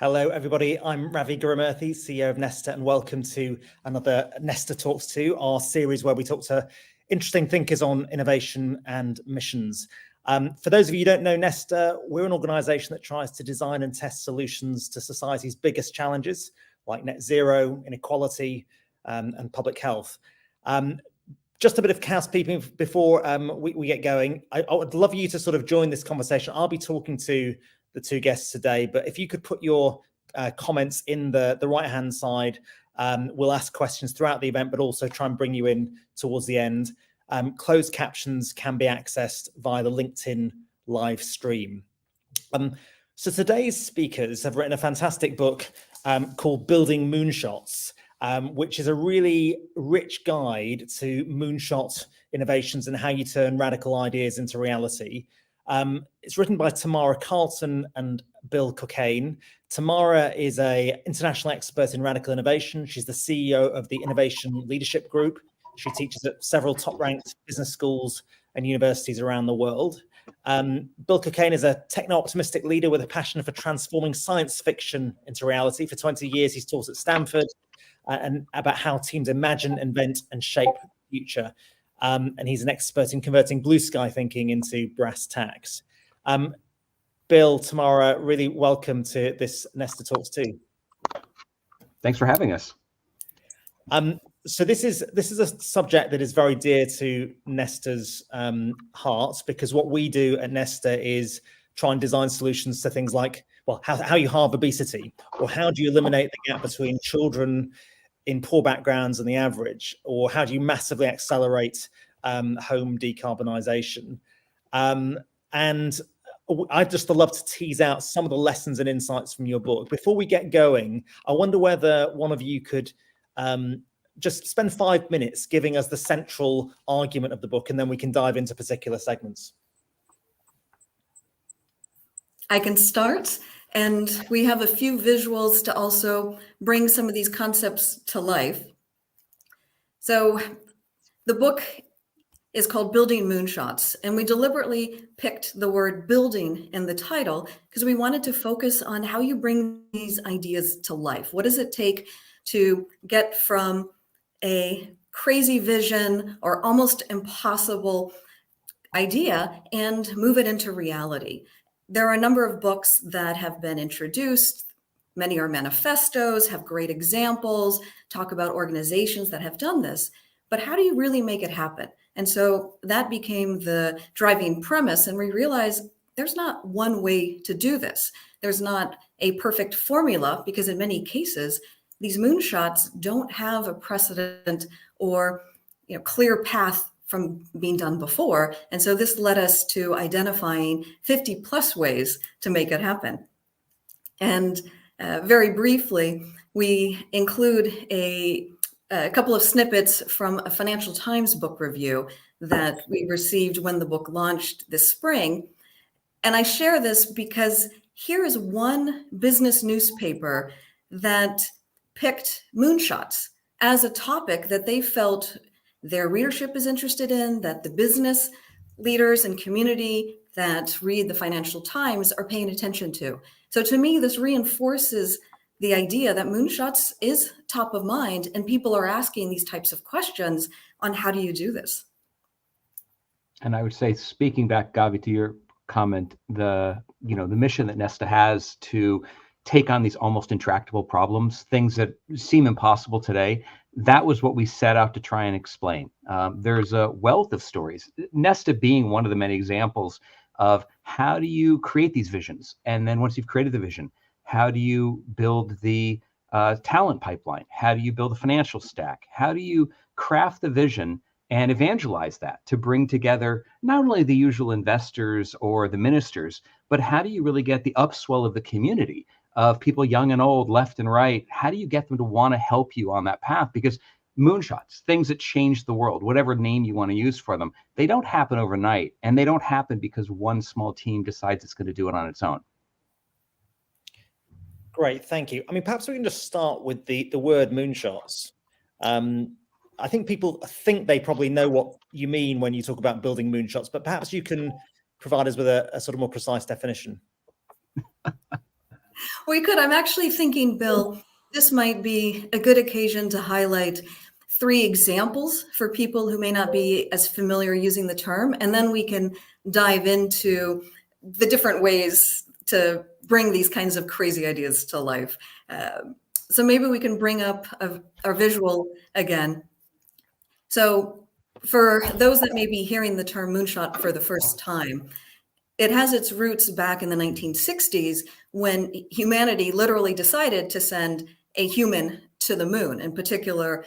Hello, everybody. I'm Ravi Gurumurthy, CEO of Nesta, and welcome to another Nesta Talks 2, our series where we talk to interesting thinkers on innovation and missions. For those of you who don't know Nesta, we're an organisation that tries to design and test solutions to society's biggest challenges, like net zero, inequality, and public health. Just a bit of housekeeping before we get going. I would love you to sort of join this conversation. I'll be talking to the two guests today, but if you could put your comments in the right-hand side, we'll ask questions throughout the event, but also try and bring you in towards the end. Closed captions can be accessed via the LinkedIn live stream. So today's speakers have written a fantastic book called Building Moonshots, which is a really rich guide to moonshot innovations and how you turn radical ideas into reality. It's written by Tamara, Carleton and Bill Cockayne. Tamara is an international expert in radical innovation. She's the CEO of the Innovation Leadership Group. She teaches at several top-ranked business schools and universities around the world. Bill Cockayne is a techno-optimistic leader with a passion for transforming science fiction into reality. For 20 years, he's taught at Stanford and about how teams imagine, invent, and shape the future. And he's an expert in converting blue sky thinking into brass tacks. Bill, Tamara, really welcome to this Nesta Talks 2. Thanks for having us. So this is a subject that is very dear to Nesta's heart, because what we do at Nesta is try and design solutions to things like, well, how you halve obesity, or how do you eliminate the gap between children in poor backgrounds and the average, or how do you massively accelerate home decarbonisation? And I'd just love to tease out some of the lessons and insights from your book. Before we get going, I wonder whether one of you could just spend 5 minutes giving us the central argument of the book, and then we can dive into particular segments. I can start, and we have a few visuals to also bring some of these concepts to life. So the book is called Building Moonshots, and we deliberately picked the word building in the title because we wanted to focus on how you bring these ideas to life. What does it take to get from a crazy vision or almost impossible idea and move it into reality? There are a number of books that have been introduced. Many are manifestos, have great examples, talk about organizations that have done this. But how do you really make it happen? And so that became the driving premise. And we realized there's not one way to do this. There's not a perfect formula, because in many cases, these moonshots don't have a precedent or clear path from being done before. And so this led us to identifying 50 plus ways to make it happen. And very briefly, we include a couple of snippets from a Financial Times book review that we received when the book launched this spring. And I share this because here is one business newspaper that picked moonshots as a topic that they felt their readership is interested in, that the business leaders and community that read the Financial Times are paying attention to. So to me, this reinforces the idea that moonshots is top of mind, and people are asking these types of questions on how do you do this? And I would say, speaking back, Gavi, to your comment, the mission that Nesta has to take on these almost intractable problems, things that seem impossible today, that was what we set out to try and explain. There's a wealth of stories, Nesta being one of the many examples of how do you create these visions? And then once you've created the vision, how do you build the talent pipeline? How do you build a financial stack? How do you craft the vision and evangelize that to bring together not only the usual investors or the ministers, but how do you really get the upswell of the community, of people young and old, left and right? How do you get them to want to help you on that path? Because moonshots, things that change the world, whatever name you want to use for them, they don't happen overnight, and they don't happen because one small team decides it's going to do it on its own. Great, thank you. I mean, perhaps we can just start with the word moonshots. I think people think they probably know what you mean when you talk about building moonshots, but perhaps you can provide us with a sort of more precise definition. We could. I'm actually thinking, Bill, this might be a good occasion to highlight 3 examples for people who may not be as familiar using the term, and then we can dive into the different ways to bring these kinds of crazy ideas to life. So maybe we can bring up our visual again. So for those that may be hearing the term moonshot for the first time, it has its roots back in the 1960s when humanity literally decided to send a human to the moon. In particular,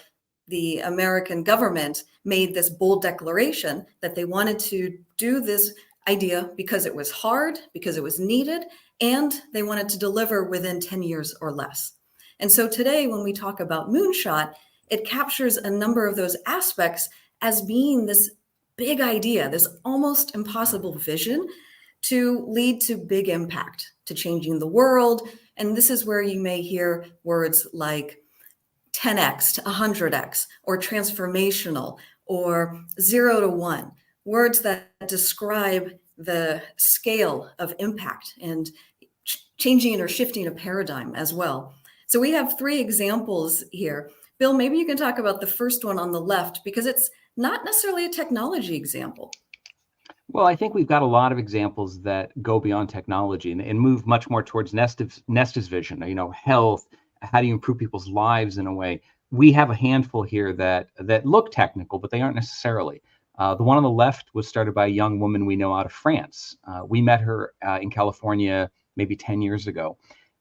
the American government made this bold declaration that they wanted to do this idea because it was hard, because it was needed, and they wanted to deliver within 10 years or less. And so today, when we talk about Moonshot, it captures a number of those aspects as being this big idea, this almost impossible vision to lead to big impact, to changing the world. And this is where you may hear words like 10x to 100x, or transformational, or 0 to 1, words that describe the scale of impact and changing or shifting a paradigm as well. So we have 3 examples here. Bill, maybe you can talk about the first one on the left, because it's not necessarily a technology example. Well, I think we've got a lot of examples that go beyond technology and move much more towards Nesta's vision, health. How do you improve people's lives in a way? We have a handful here that look technical, but they aren't necessarily. The one on the left was started by a young woman we know out of France. We met her in California maybe 10 years ago.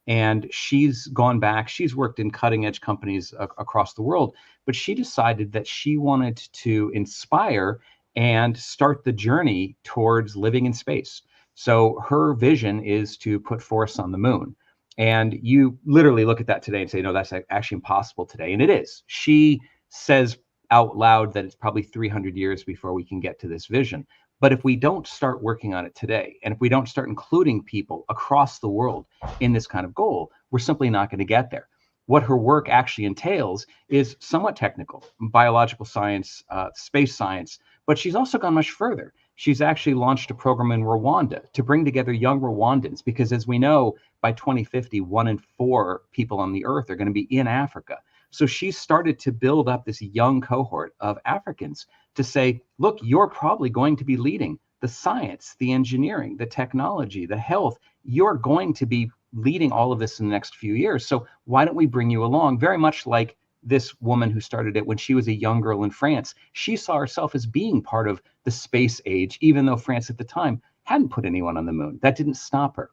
And she's gone back. She's worked in cutting edge companies across the world, but she decided that she wanted to inspire and start the journey towards living in space. So her vision is to put forests on the moon. And you literally look at that today and say, no, that's actually impossible today. And it is. She says out loud that it's probably 300 years before we can get to this vision. But if we don't start working on it today, and if we don't start including people across the world in this kind of goal, we're simply not going to get there. What her work actually entails is somewhat technical, biological science, space science, but she's also gone much further. She's actually launched a program in Rwanda to bring together young Rwandans, because as we know, by 2050, 1 in 4 people on the earth are going to be in Africa. So she started to build up this young cohort of Africans to say, look, you're probably going to be leading the science, the engineering, the technology, the health. You're going to be leading all of this in the next few years. So why don't we bring you along? Very much like this woman who started it when she was a young girl in France. She saw herself as being part of the space age, even though France at the time hadn't put anyone on the moon. That didn't stop her.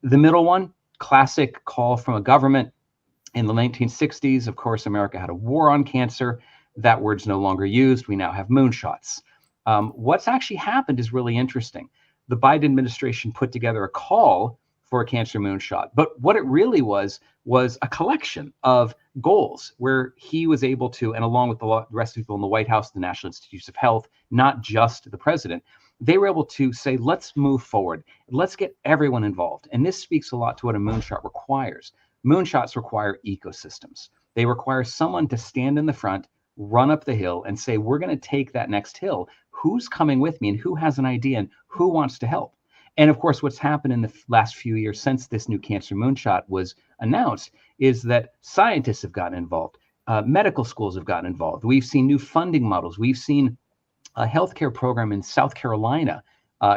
The middle one, classic call from a government. In the 1960s, of course, America had a war on cancer. That word's no longer used. We now have moonshots. What's actually happened is really interesting. The Biden administration put together a call for a cancer moonshot, but what it really was a collection of goals where he was able to, and along with the rest of people in the White House, the National Institutes of Health, not just the president, they were able to say, let's move forward. Let's get everyone involved. And this speaks a lot to what a moonshot requires. Moonshots require ecosystems. They require someone to stand in the front, run up the hill, and say, we're going to take that next hill. Who's coming with me, and who has an idea, and who wants to help? And of course, what's happened in the last few years since this new cancer moonshot was announced is that scientists have gotten involved. Medical schools have gotten involved. We've seen new funding models. We've seen a healthcare program in South Carolina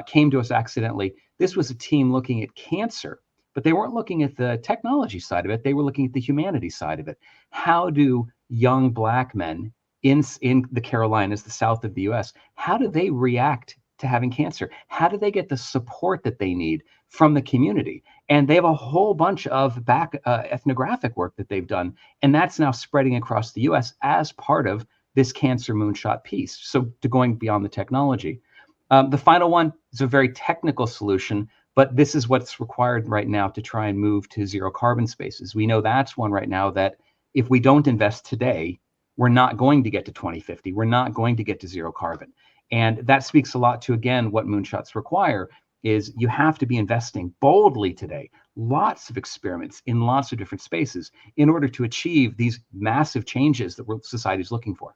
came to us accidentally. This was a team looking at cancer, but they weren't looking at the technology side of it. They were looking at the humanity side of it. How do young Black men in the Carolinas, the south of the US, how do they react to having cancer? How do they get the support that they need from the community? And they have a whole bunch of ethnographic work that they've done. And that's now spreading across the US as part of this cancer moonshot piece. So to going beyond the technology. The final one is a very technical solution, but this is what's required right now to try and move to zero carbon spaces. We know that's one right now that if we don't invest today, we're not going to get to 2050. We're not going to get to zero carbon. And that speaks a lot to, again, what moonshots require is you have to be investing boldly today, lots of experiments in lots of different spaces in order to achieve these massive changes that society is looking for.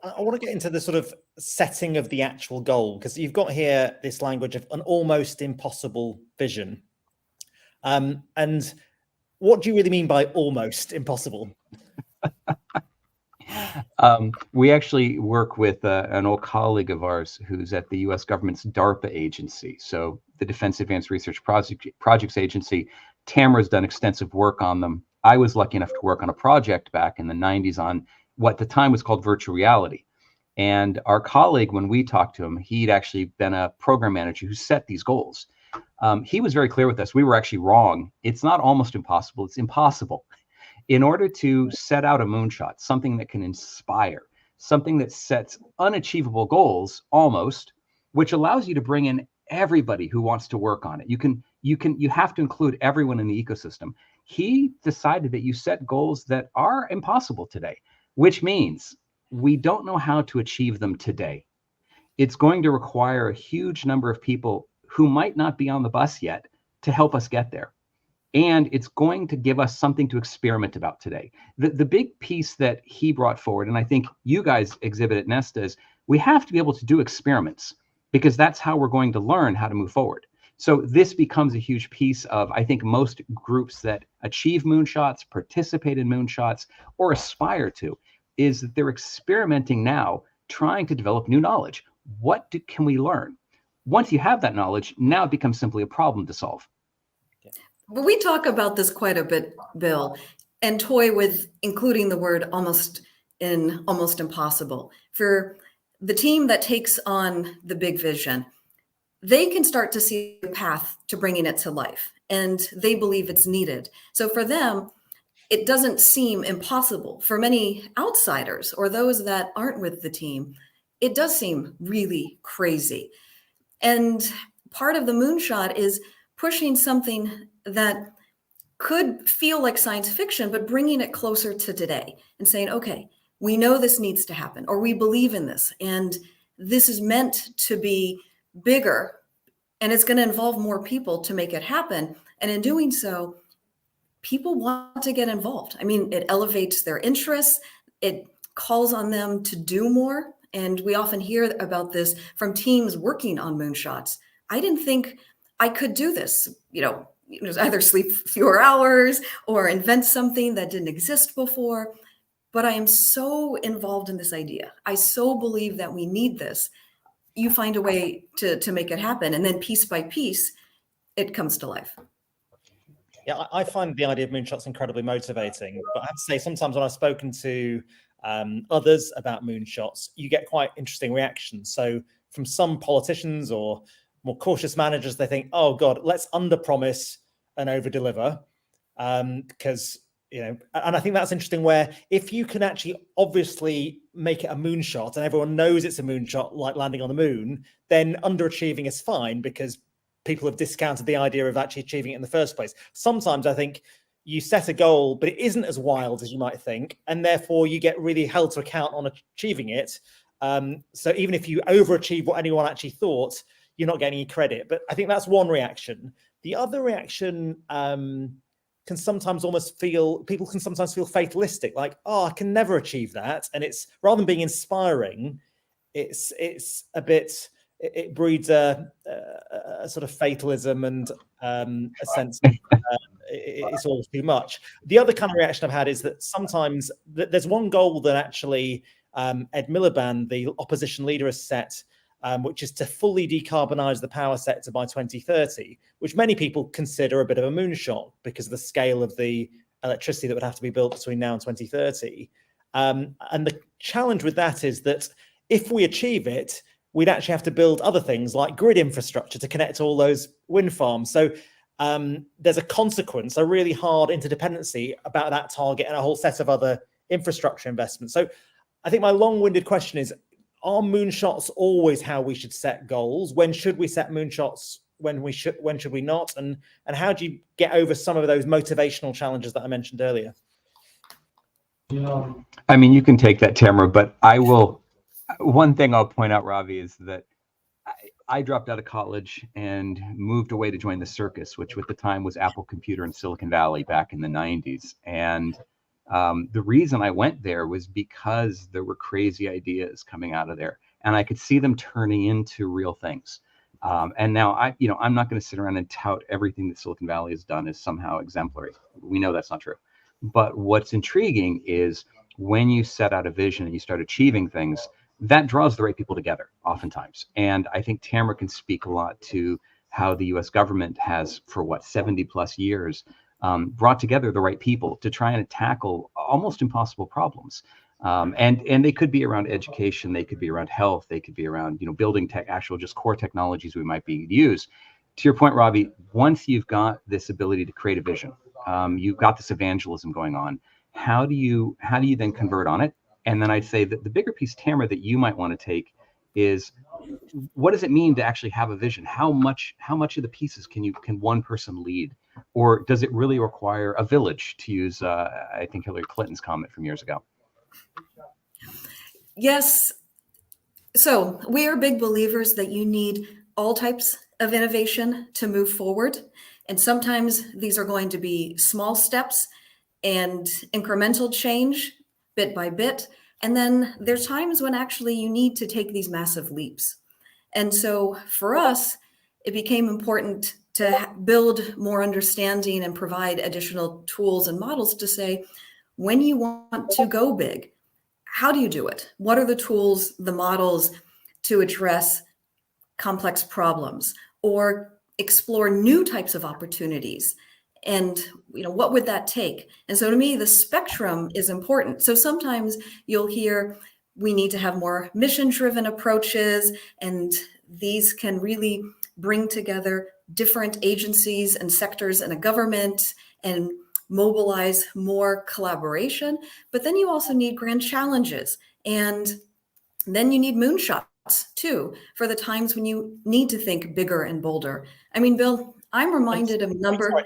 I want to get into the sort of setting of the actual goal, because you've got here this language of an almost impossible vision. And what do you really mean by almost impossible? We actually work with an old colleague of ours who's at the U.S. government's DARPA agency, so the Defense Advanced Research Projects Agency. Tamara's done extensive work on them. I was lucky enough to work on a project back in the 90s on what at the time was called virtual reality. And our colleague, when we talked to him, he'd actually been a program manager who set these goals. He was very clear with us. We were actually wrong. It's not almost impossible, it's impossible. In order to set out a moonshot, something that can inspire, something that sets unachievable goals almost, which allows you to bring in everybody who wants to work on it. You have to include everyone in the ecosystem. He decided that you set goals that are impossible today, which means we don't know how to achieve them today. It's going to require a huge number of people who might not be on the bus yet to help us get there. And it's going to give us something to experiment about today. The big piece that he brought forward, and I think you guys exhibit at Nesta, is we have to be able to do experiments, because that's how we're going to learn how to move forward. So this becomes a huge piece of, I think, most groups that achieve moonshots, participate in moonshots, or aspire to, is that they're experimenting now, trying to develop new knowledge. What can we learn? Once you have that knowledge, now it becomes simply a problem to solve. But we talk about this quite a bit, Bill, and toy with including the word almost impossible. For the team that takes on the big vision, they can start to see a path to bringing it to life, and they believe it's needed. So for them, it doesn't seem impossible. For many outsiders or those that aren't with the team, it does seem really crazy. And part of the moonshot is pushing something that could feel like science fiction, but bringing it closer to today and saying, okay, we know this needs to happen, or we believe in this, and this is meant to be bigger, and it's going to involve more people to make it happen. And in doing so, people want to get involved. I mean, it elevates their interests. It calls on them to do more. And we often hear about this from teams working on moonshots. I didn't think I could do this, either sleep fewer hours or invent something that didn't exist before. But I am so involved in this idea. I so believe that we need this. You find a way to make it happen. And then piece by piece, it comes to life. Yeah, I find the idea of moonshots incredibly motivating. But I have to say, sometimes when I've spoken to others about moonshots, you get quite interesting reactions. So from some politicians or more cautious managers, they think, oh God, let's underpromise and overdeliver. Because, and I think that's interesting, where if you can actually obviously make it a moonshot and everyone knows it's a moonshot, like landing on the moon, then underachieving is fine, because people have discounted the idea of actually achieving it in the first place. Sometimes I think you set a goal, but it isn't as wild as you might think, and therefore you get really held to account on achieving it. So even if you overachieve what anyone actually thought, you're not getting any credit. But I think that's one reaction. The other reaction can sometimes feel fatalistic, like, oh, I can never achieve that. And it's, rather than being inspiring, it's a bit, it breeds a sort of fatalism and a sense of it's all too much. The other kind of reaction I've had is that sometimes there's one goal that actually Ed Miliband, the opposition leader, has set, which is to fully decarbonize the power sector by 2030, which many people consider a bit of a moonshot because of the scale of the electricity that would have to be built between now and 2030. And the challenge with that is that if we achieve it, we'd actually have to build other things like grid infrastructure to connect all those wind farms. So there's a consequence, a really hard interdependency about that target and a whole set of other infrastructure investments. So I think my long-winded question is, are moonshots always how we should set goals? When should we set moonshots? When should we not? And how do you get over some of those motivational challenges that I mentioned earlier? I mean, you can take that, Tamara, but I will. One thing I'll point out, Ravi, is that I dropped out of college and moved away to join the circus, which at the time was Apple Computer in Silicon Valley back in the 90s. And The reason I went there was because there were crazy ideas coming out of there, and I could see them turning into real things. And now I'm not going to sit around and tout everything that Silicon Valley has done as somehow exemplary. We know that's not true. But what's intriguing is when you set out a vision and you start achieving things, that draws the right people together oftentimes. And I think Tamara can speak a lot to how the US government has, for 70 plus years, brought together the right people to try and tackle almost impossible problems. And they could be around education, they could be around health, they could be around, building tech, actual just core technologies we might be use. To your point, Robbie, once you've got this ability to create a vision, you've got this evangelism going on, how do you then convert on it? And then I'd say that the bigger piece, Tamara, that you might want to take is, what does it mean to actually have a vision? How much of the pieces can one person lead? Or does it really require a village, to use, I think, Hillary Clinton's comment from years ago? Yes. So we are big believers that you need all types of innovation to move forward. And sometimes these are going to be small steps and incremental change bit by bit. And then there's times when actually you need to take these massive leaps. And so for us, it became important to build more understanding and provide additional tools and models to say, when you want to go big, how do you do it? What are the tools, the models to address complex problems or explore new types of opportunities? And what would that take? And so to me, the spectrum is important. So sometimes you'll hear we need to have more mission-driven approaches, and these can really bring together different agencies and sectors in a government and mobilize more collaboration. But then you also need grand challenges, and then you need moonshots too, for the times when you need to think bigger and bolder. I mean, Bill, I'm reminded of a number.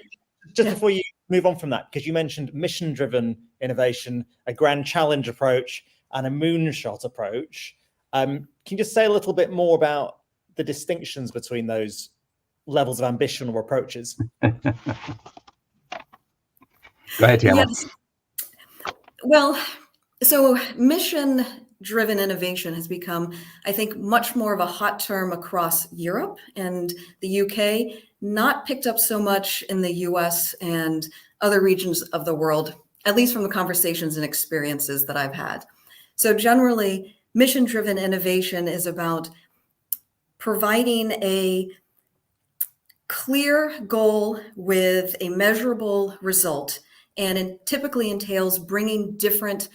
Just before you move on from that, because you mentioned mission-driven innovation, a grand challenge approach, and a moonshot approach. Can you just say a little bit more about the distinctions between those levels of ambition or approaches? Go ahead, Tamara. Yes. Well, so mission-driven innovation has become, I think, much more of a hot term across Europe and the UK, not picked up so much in the US and other regions of the world, at least from the conversations and experiences that I've had. So generally, mission-driven innovation is about providing a clear goal with a measurable result, and it typically entails bringing different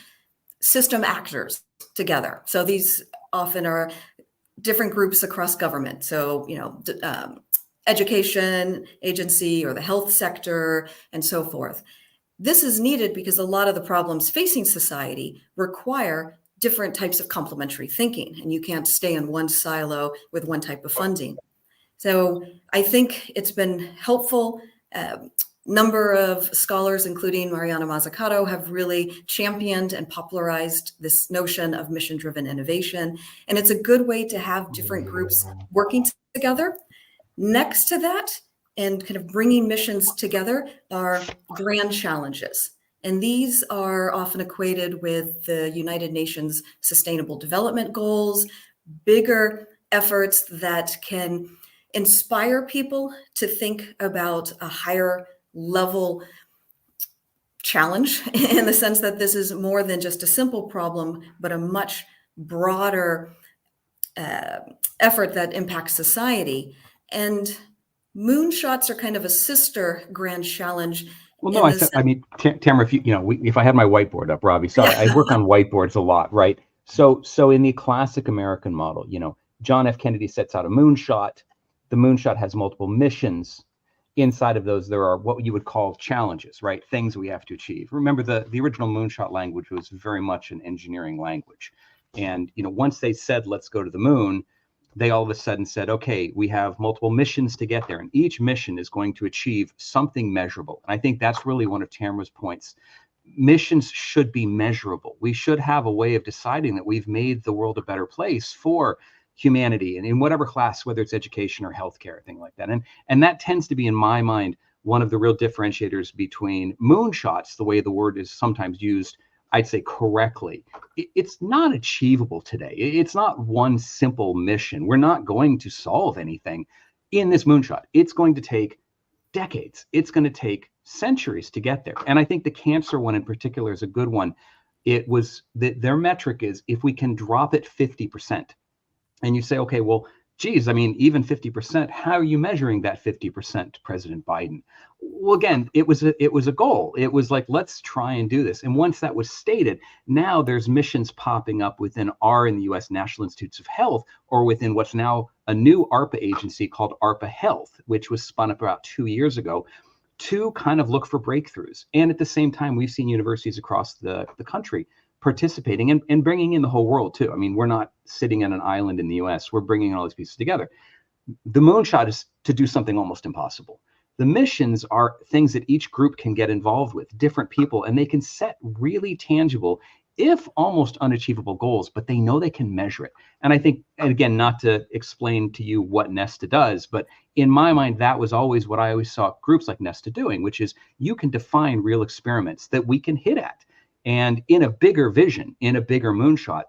system actors together. So these often are different groups across government. So, education agency or the health sector and so forth. This is needed because a lot of the problems facing society require different types of complementary thinking, and you can't stay in one silo with one type of funding. So I think it's been helpful. Number of scholars, including Mariana Mazzucato, have really championed and popularized this notion of mission-driven innovation. And it's a good way to have different groups working together. Next to that, and kind of bringing missions together, are grand challenges. And these are often equated with the United Nations Sustainable Development Goals, bigger efforts that can inspire people to think about a higher level challenge, in the sense that this is more than just a simple problem, but a much broader effort that impacts society. And moonshots are kind of a sister grand challenge. Well, no, Tamara, if I had my whiteboard up, Robbie, sorry, I work on whiteboards a lot, right? So in the classic American model, John F. Kennedy sets out a moonshot. The moonshot has multiple missions. Inside of those, there are what you would call challenges, right? Things we have to achieve. Remember, the original moonshot language was very much an engineering language. And, once they said, let's go to the moon, they all of a sudden said, okay, we have multiple missions to get there, and each mission is going to achieve something measurable. And I think that's really one of Tamara's points. Missions should be measurable. We should have a way of deciding that we've made the world a better place for humanity, and in whatever class, whether it's education or healthcare, thing like that. And that tends to be, in my mind, one of the real differentiators between moonshots, the way the word is sometimes used, I'd say correctly, it's not achievable today. It's not one simple mission. We're not going to solve anything in this moonshot. It's going to take decades. It's going to take centuries to get there. And I think the cancer one in particular is a good one. It was that their metric is if we can drop it 50%. And you say, okay, well, geez, I mean, even 50%, how are you measuring that 50%, President Biden? Well, again, it was a goal. It was like, let's try and do this. And once that was stated, now there's missions popping up within in the U.S. National Institutes of Health, or within what's now a new ARPA agency called ARPA Health, which was spun up about 2 years ago, to kind of look for breakthroughs. And at the same time, we've seen universities across the country participating and bringing in the whole world too. I mean, we're not sitting on an island in the US, we're bringing all these pieces together. The moonshot is to do something almost impossible. The missions are things that each group can get involved with, different people, and they can set really tangible, if almost unachievable goals, but they know they can measure it. And I think, and again, not to explain to you what Nesta does, but in my mind, that was always what I always saw groups like Nesta doing, which is you can define real experiments that we can hit at. And in a bigger vision, in a bigger moonshot,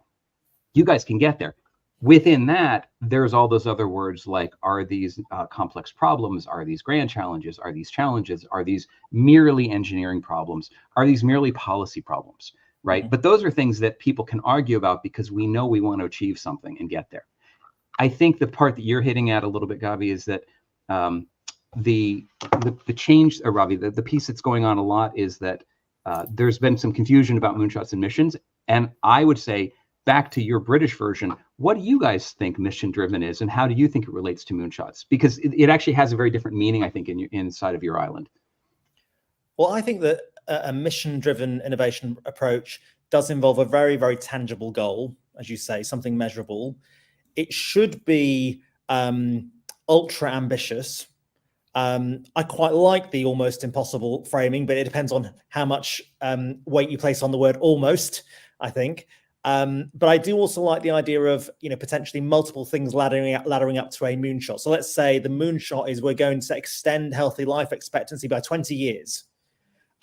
you guys can get there. Within that, there's all those other words like, are these complex problems? Are these grand challenges? Are these challenges? Are these merely engineering problems? Are these merely policy problems? Right? Mm-hmm. But those are things that people can argue about because we know we want to achieve something and get there. I think the part that you're hitting at a little bit, Gavi, is that the change, or Ravi, the piece that's going on a lot is that there's been some confusion about moonshots and missions. And I would say, back to your British version, what do you guys think mission-driven is, and how do you think it relates to moonshots? Because it actually has a very different meaning, I think, inside of your island. Well, I think that a mission-driven innovation approach does involve a very, very tangible goal, as you say, something measurable. It should be ultra ambitious. I quite like the almost impossible framing, but it depends on how much weight you place on the word almost, I think. But I do also like the idea of, potentially multiple things laddering up to a moonshot. So let's say the moonshot is we're going to extend healthy life expectancy by 20 years.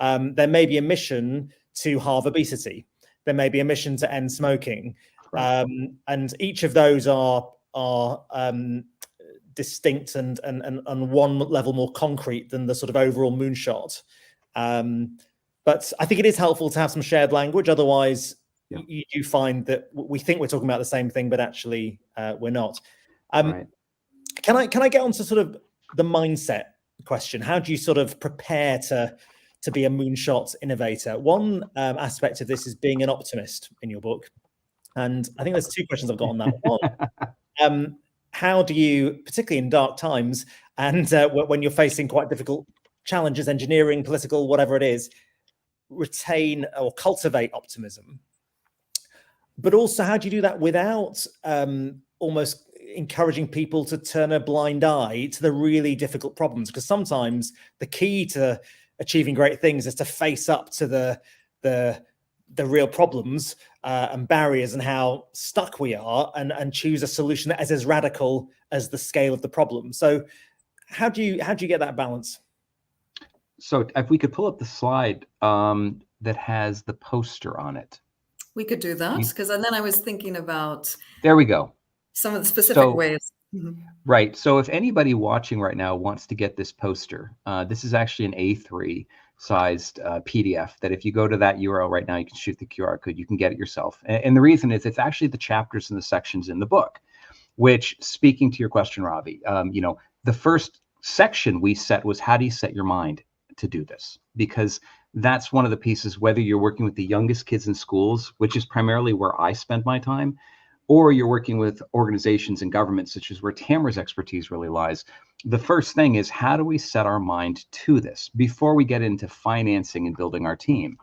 There may be a mission to halve obesity. There may be a mission to end smoking. Right. And each of those are distinct and one level more concrete than the sort of overall moonshot. But I think it is helpful to have some shared language. Otherwise, you do find that we think we're talking about the same thing, but actually we're not. Right. Can I get on to sort of the mindset question? How do you sort of prepare to be a moonshot innovator? One aspect of this is being an optimist in your book. And I think there's two questions I've got on that. One, how do you, particularly in dark times and when you're facing quite difficult challenges, engineering, political, whatever it is, retain or cultivate optimism? But also, how do you do that without almost encouraging people to turn a blind eye to the really difficult problems? Because sometimes the key to achieving great things is to face up to the real problems and barriers and how stuck we are, and choose a solution that is as radical as the scale of the problem. So how do you get that balance? So if we could pull up the slide that has the poster on it. We could do that, because then I was thinking about. There we go. Some of the specific ways. Mm-hmm. Right. So if anybody watching right now wants to get this poster, this is actually an A3 sized PDF that if you go to that URL right now, you can shoot the QR code, you can get it yourself. And the reason is it's actually the chapters and the sections in the book, which, speaking to your question, Ravi, the first section we set was, how do you set your mind to do this? Because that's one of the pieces, whether you're working with the youngest kids in schools, which is primarily where I spend my time, or you're working with organizations and governments, such as where Tamara's expertise really lies. The first thing is, how do we set our mind to this before we get into financing and building our team?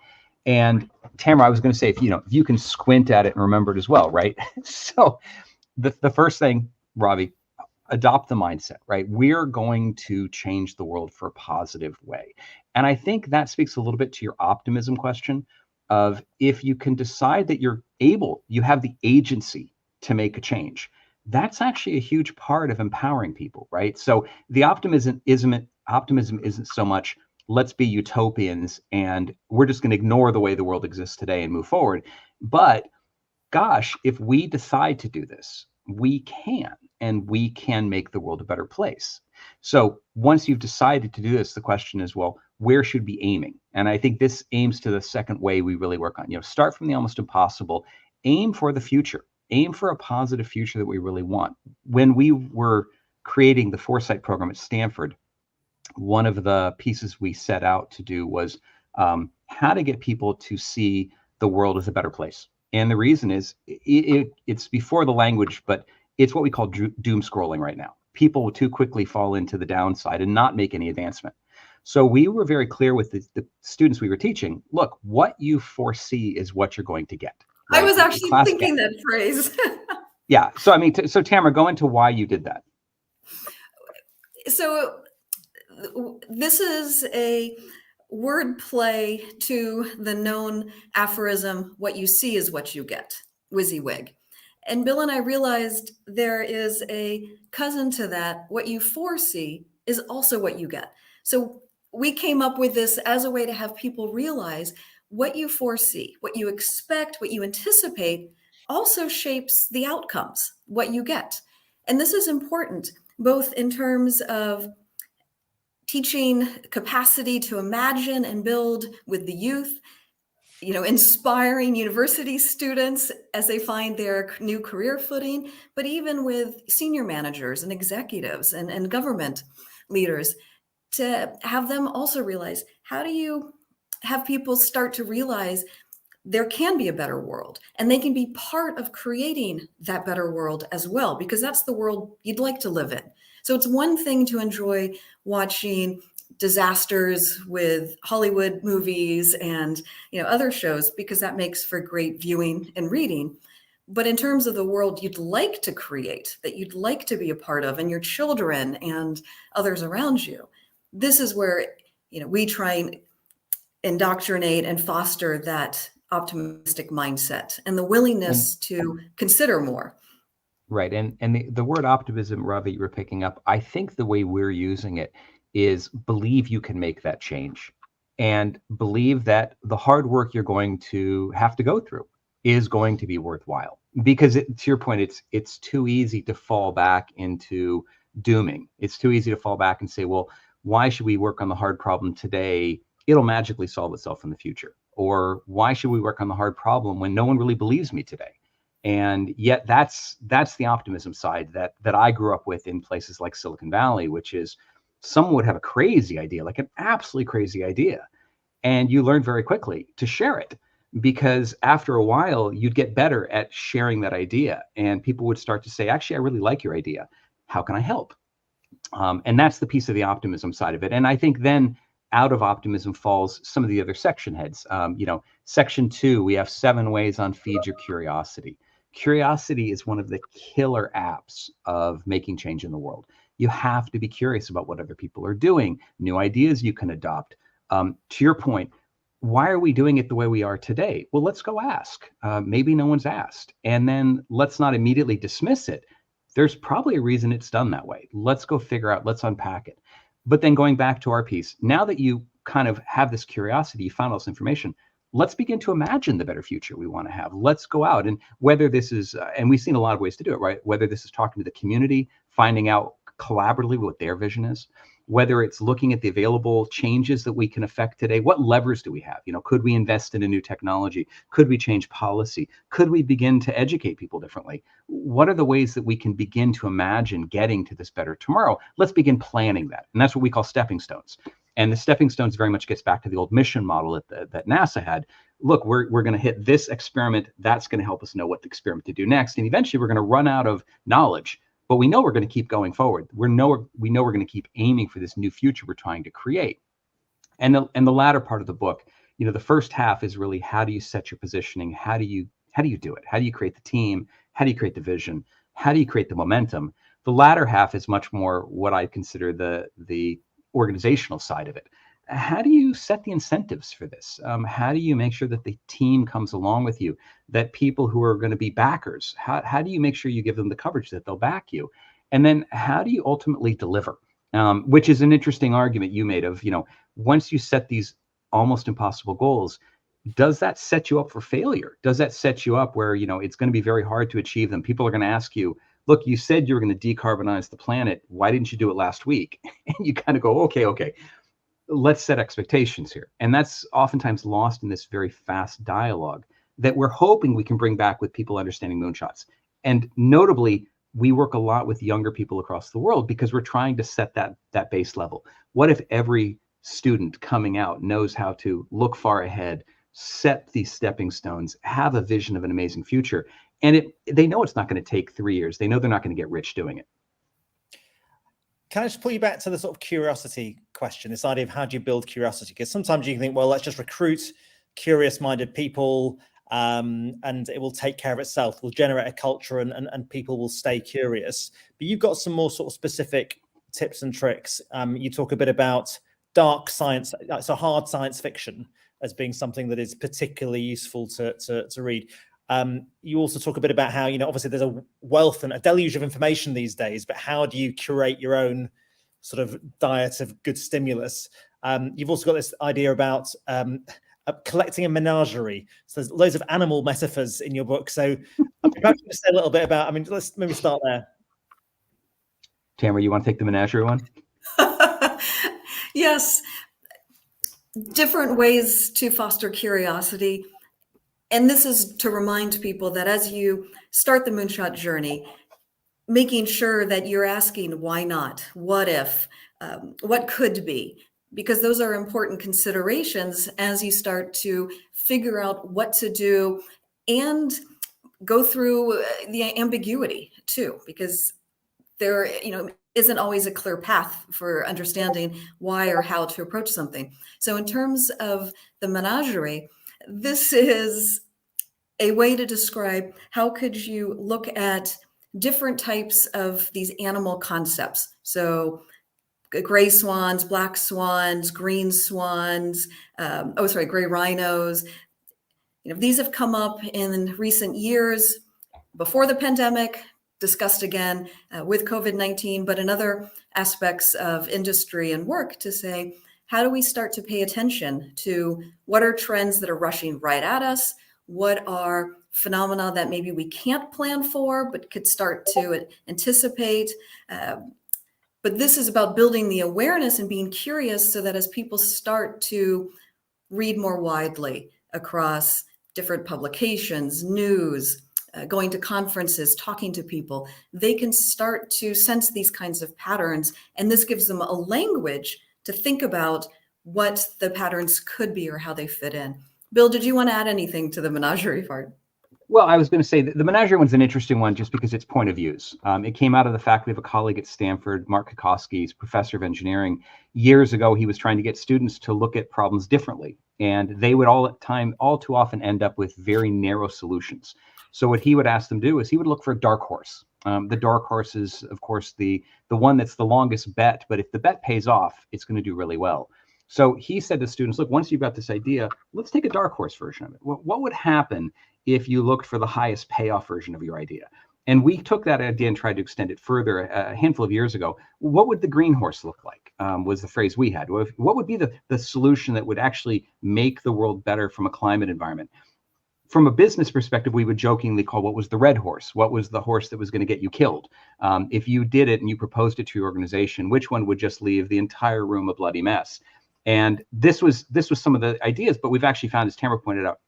And Tamara, I was going to say, if you can squint at it and remember it as well, right? So the first thing, Ravi, adopt the mindset, right? We're going to change the world for a positive way. And I think that speaks a little bit to your optimism question of, if you can decide that you have the agency to make a change, that's actually a huge part of empowering people, right? So the optimism Optimism isn't so much, let's be utopians and we're just going to ignore the way the world exists today and move forward. But gosh, if we decide to do this, we can, and we can make the world a better place. So once you've decided to do this, the question is, well, where should we be aiming? And I think this aims to the second way we really work on, start from the almost impossible, aim for the future, aim for a positive future that we really want. When we were creating the Foresight program at Stanford, one of the pieces we set out to do was how to get people to see the world as a better place. And the reason is it's before the language, but it's what we call doom scrolling right now. People will too quickly fall into the downside and not make any advancement. So we were very clear with the students we were teaching, look, what you foresee is what you're going to get. Right? I was actually thinking that phrase. Yeah. So, I mean, so Tamara, go into why you did that. So this is a word play to the known aphorism, what you see is what you get, WYSIWYG. And Bill and I realized there is a cousin to that. What you foresee is also what you get. So we came up with this as a way to have people realize what you foresee, what you expect, what you anticipate also shapes the outcomes, what you get. And this is important, both in terms of teaching capacity to imagine and build with the youth, inspiring university students as they find their new career footing, but even with senior managers and executives and government leaders, to have them also realize, how do you have people start to realize there can be a better world and they can be part of creating that better world as well, because that's the world you'd like to live in. So it's one thing to enjoy watching disasters with Hollywood movies and other shows, because that makes for great viewing and reading. But in terms of the world you'd like to create, that you'd like to be a part of, and your children and others around you, this is where we try and indoctrinate and foster that optimistic mindset and the willingness to consider more. Right. And the word optimism, Ravi, you were picking up, I think the way we're using it is believe you can make that change, and believe that the hard work you're going to have to go through is going to be worthwhile. Because to your point, it's too easy to fall back into dooming. It's too easy to fall back and say, well, why should we work on the hard problem today? It'll magically solve itself in the future. Or why should we work on the hard problem when no one really believes me today? And yet that's the optimism side that I grew up with in places like Silicon Valley, which is someone would have a crazy idea, like an absolutely crazy idea. And you learn very quickly to share it, because after a while you'd get better at sharing that idea. And people would start to say, actually, I really like your idea. How can I help? And that's the piece of the optimism side of it. And I think then out of optimism falls some of the other section heads. Section 2, we have 7 ways on feed your curiosity. Curiosity is one of the killer apps of making change in the world. You have to be curious about what other people are doing, new ideas you can adopt. To your point, why are we doing it the way we are today? Well, let's go ask. Maybe no one's asked. And then let's not immediately dismiss it. There's probably a reason it's done that way. Let's go figure out, let's unpack it. But then going back to our piece, now that you kind of have this curiosity, you found all this information, let's begin to imagine the better future we want to have. Let's go out, and whether this is, and we've seen a lot of ways to do it, right? Whether this is talking to the community, finding out collaboratively what their vision is, whether it's looking at the available changes that we can affect today. What levers do we have? Could we invest in a new technology? Could we change policy? Could we begin to educate people differently? What are the ways that we can begin to imagine getting to this better tomorrow? Let's begin planning that. And that's what we call stepping stones. And the stepping stones very much gets back to the old mission model that NASA had. Look, we're going to hit this experiment. That's going to help us know what the experiment to do next. And eventually we're going to run out of knowledge. But we know we're going to keep going forward. We know we're going to keep aiming for this new future we're trying to create. And the latter part of the book, the first half is really, how do you set your positioning? How do you do it? How do you create the team? How do you create the vision? How do you create the momentum? The latter half is much more what I consider the organizational side of it. How do you set the incentives for this? How do you make sure that the team comes along with you, that people who are going to be backers, how do you make sure you give them the coverage that they'll back you? And then how do you ultimately deliver? which is an interesting argument you made of, once you set these almost impossible goals, does that set you up for failure? Does that set you up where, it's going to be very hard to achieve them? People are going to ask you, look, you said you were going to decarbonize the planet. Why didn't you do it last week? And you kind of go, okay, let's set expectations here. And that's oftentimes lost in this very fast dialogue that we're hoping we can bring back with people understanding moonshots. And notably, we work a lot with younger people across the world because we're trying to set that base level. What if every student coming out knows how to look far ahead, set these stepping stones, have a vision of an amazing future? And they know it's not going to take 3 years. They know they're not going to get rich doing it. Can I just pull you back to the sort of curiosity question, this idea of how do you build curiosity? Because sometimes you can think, well, let's just recruit curious-minded people and it will take care of itself. We'll generate a culture and people will stay curious. But you've got some more sort of specific tips and tricks. You talk a bit about dark science, so hard science fiction as being something that is particularly useful to read. You also talk a bit about how, obviously there's a wealth and a deluge of information these days, but how do you curate your own sort of diet of good stimulus? You've also got this idea about collecting a menagerie. So there's loads of animal metaphors in your book. So perhaps you say a little bit about, let's maybe start there. Tamara, you want to take the menagerie one? Yes. Different ways to foster curiosity. And this is to remind people that as you start the Moonshot journey, making sure that you're asking, why not? What if? What could be? Because those are important considerations as you start to figure out what to do and go through the ambiguity too, because there, isn't always a clear path for understanding why or how to approach something. So in terms of the menagerie, this is a way to describe how could you look at different types of these animal concepts. So gray swans, black swans, green swans, gray rhinos. These have come up in recent years before the pandemic, discussed again with COVID-19, but in other aspects of industry and work to say, how do we start to pay attention to what are trends that are rushing right at us? What are phenomena that maybe we can't plan for, but could start to anticipate? But this is about building the awareness and being curious so that as people start to read more widely across different publications, news, going to conferences, talking to people, they can start to sense these kinds of patterns. And this gives them a language to think about what the patterns could be or how they fit in. Bill, did you want to add anything to the menagerie part? Well, I was going to say the menagerie one's an interesting one just because it's point of views. It came out of the fact we have a colleague at Stanford, Mark Kokoski, he's professor of engineering. Years ago, he was trying to get students to look at problems differently. And they would all too often end up with very narrow solutions. So what he would ask them to do is he would look for a dark horse. The dark horse is, of course, the one that's the longest bet. But if the bet pays off, it's going to do really well. So he said to students, look, once you've got this idea, let's take a dark horse version of it. What would happen if you looked for the highest payoff version of your idea? And we took that idea and tried to extend it further a handful of years ago. What would the green horse look like, was the phrase we had. What would be the solution that would actually make the world better from a climate environment? From a business perspective, we would jokingly call what was the red horse? What was the horse that was going to get you killed? If you did it and you proposed it to your organization, which one would just leave the entire room a bloody mess? And this was some of the ideas, but we've actually found, as Tamara pointed out,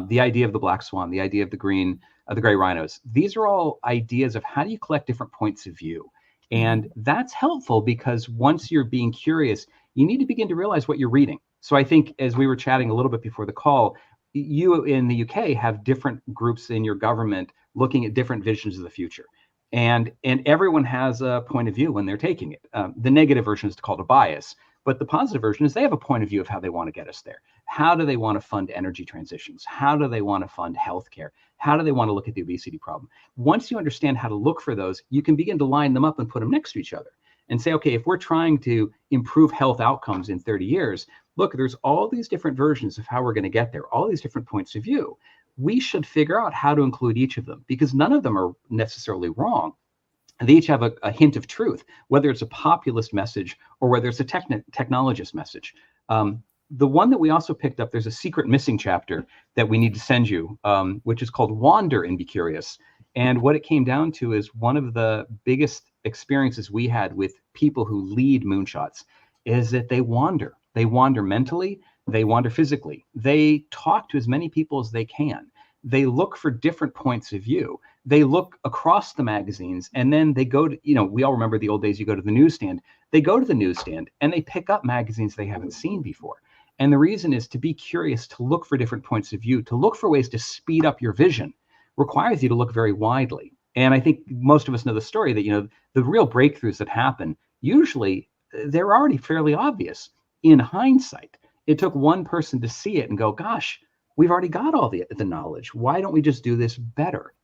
the idea of the black swan, the idea of the gray rhinos. These are all ideas of how do you collect different points of view. And that's helpful because once you're being curious, you need to begin to realize what you're reading. So I think as we were chatting a little bit before the call, you in the UK have different groups in your government looking at different visions of the future. And everyone has a point of view when they're taking it. The negative version is called a bias, but the positive version is they have a point of view of how they want to get us there. How do they want to fund energy transitions? How do they want to fund healthcare? How do they want to look at the obesity problem? Once you understand how to look for those, you can begin to line them up and put them next to each other and say, okay, if we're trying to improve health outcomes in 30 years, look, there's all these different versions of how we're going to get there, all these different points of view. We should figure out how to include each of them because none of them are necessarily wrong. They each have a hint of truth, whether it's a populist message or whether it's a technologist message. The one that we also picked up, there's a secret missing chapter that we need to send you, which is called Wander and Be Curious. And what it came down to is one of the biggest experiences we had with people who lead Moonshots is that they wander. They wander mentally, they wander physically. They talk to as many people as they can. They look for different points of view. They look across the magazines, and then they go to, we all remember the old days, you go to the newsstand. They go to the newsstand and they pick up magazines they haven't seen before. And the reason is to be curious, to look for different points of view, to look for ways to speed up your vision requires you to look very widely. And I think most of us know the story that, the real breakthroughs that happen, usually they're already fairly obvious in hindsight. It took one person to see it and go, gosh, we've already got all the knowledge. Why don't we just do this better?